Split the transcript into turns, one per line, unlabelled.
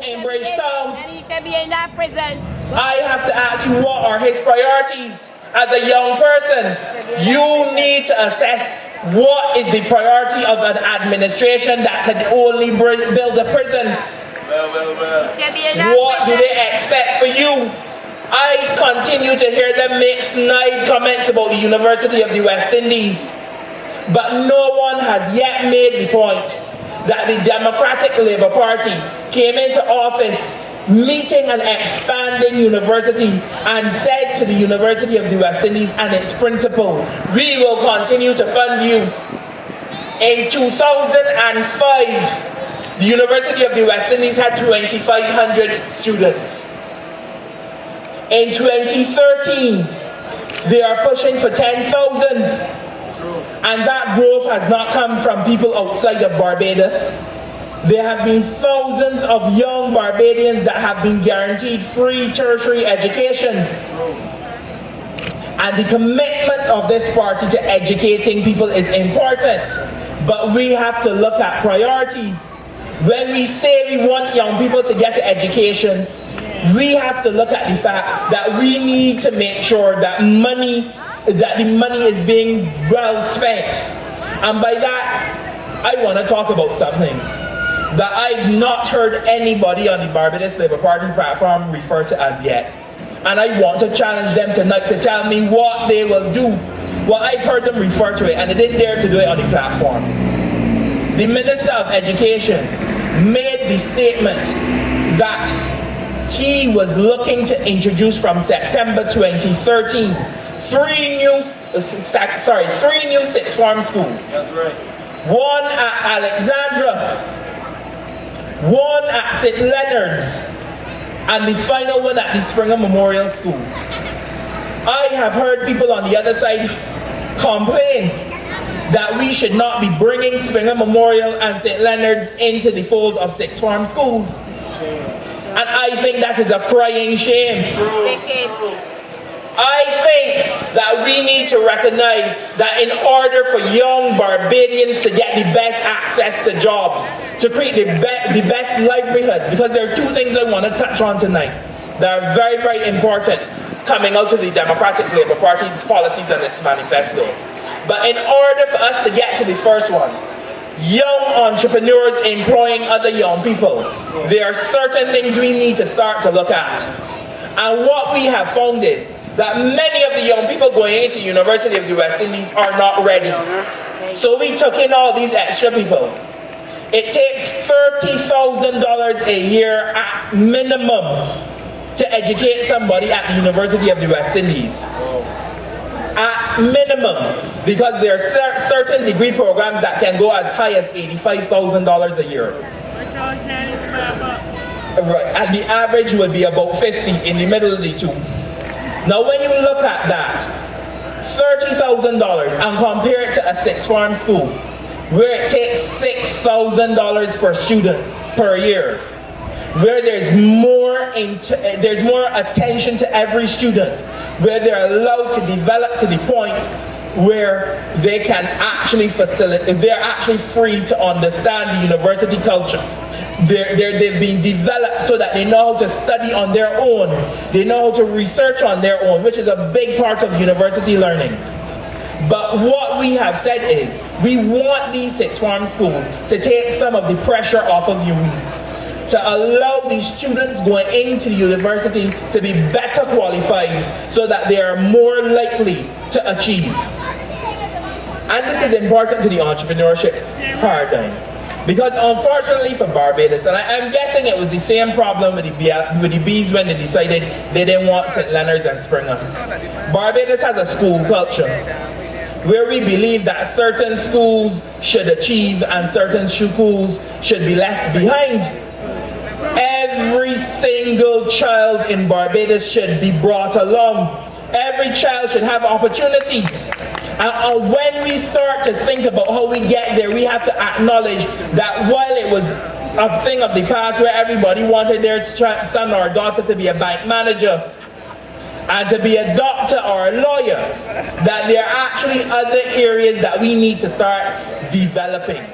in Bridgetown.
And he should be in that prison.
I have to ask you, what are his priorities as a young person? You need to assess what is the priority of an administration that can only build a prison. What do they expect for you? I continue to hear them make snide comments about the University of the West Indies, but no one has yet made the point that the Democratic Labour Party came into office meeting an expanding university and said to the University of the West Indies and its principal, we will continue to fund you. In 2005, the University of the West Indies had 2,500 students. In 2013, they are pushing for 10,000. And that growth has not come from people outside of Barbados. There have been thousands of young Barbadians that have been guaranteed free tertiary education. And the commitment of this party to educating people is important. But we have to look at priorities. When we say we want young people to get education, we have to look at the fact that we need to make sure that the money is being well spent. And by that, I want to talk about something that I've not heard anybody on the Barbados Labour Party platform refer to as yet. And I want to challenge them tonight to tell me what they will do. Well, I've heard them refer to it and they didn't dare to do it on the platform. The Minister of Education made the statement that he was looking to introduce from September 2013 three new sixth form schools. That's right. One at Alexandra, one at St. Leonard's, and the final one at the Springer Memorial School. I have heard people on the other side complain that we should not be bringing Springer Memorial and St. Leonard's into the fold of sixth form schools. And I think that is a crying shame. I think that we need to recognize that in order for young Barbadians to get the best access to jobs, to create the best livelihoods, because there are two things I want to touch on tonight that are very, very important coming out of the Democratic Labour Party's policies and its manifesto. But in order for us to get to the first one, young entrepreneurs employing other young people, there are certain things we need to start to look at. And what we have found is that many of the young people going into the University of the West Indies are not ready. So we took in all these extra people. It takes $30,000 a year at minimum to educate somebody at the University of the West Indies. At minimum, because there are certain degree programs that can go as high as $85,000 a year. Right, and the average would be about 50 in the middle of the two. Now when you look at that, $30,000 and compare it to a sixth form school, where it takes $6,000 per student per year, where there's more attention to every student, where they're allowed to develop to the point where they can actually they're actually free to understand the university culture. They've been developed so that they know how to study on their own. They know how to research on their own, which is a big part of university learning. But what we have said is, we want these sixth form schools to take some of the pressure off of you, to allow these students going into the university to be better qualified so that they are more likely to achieve. And this is important to the entrepreneurship paradigm. Because unfortunately for Barbados, and I'm guessing it was the same problem with the bees when they decided they didn't want St. Leonard's and Springer. Barbados has a school culture where we believe that certain schools should achieve and certain schools should be left behind. Every single child in Barbados should be brought along. Every child should have opportunity. And when we start to think about how we get there, we have to acknowledge that while it was a thing of the past where everybody wanted their son or daughter to be a bank manager and to be a doctor or a lawyer, that there are actually other areas that we need to start developing.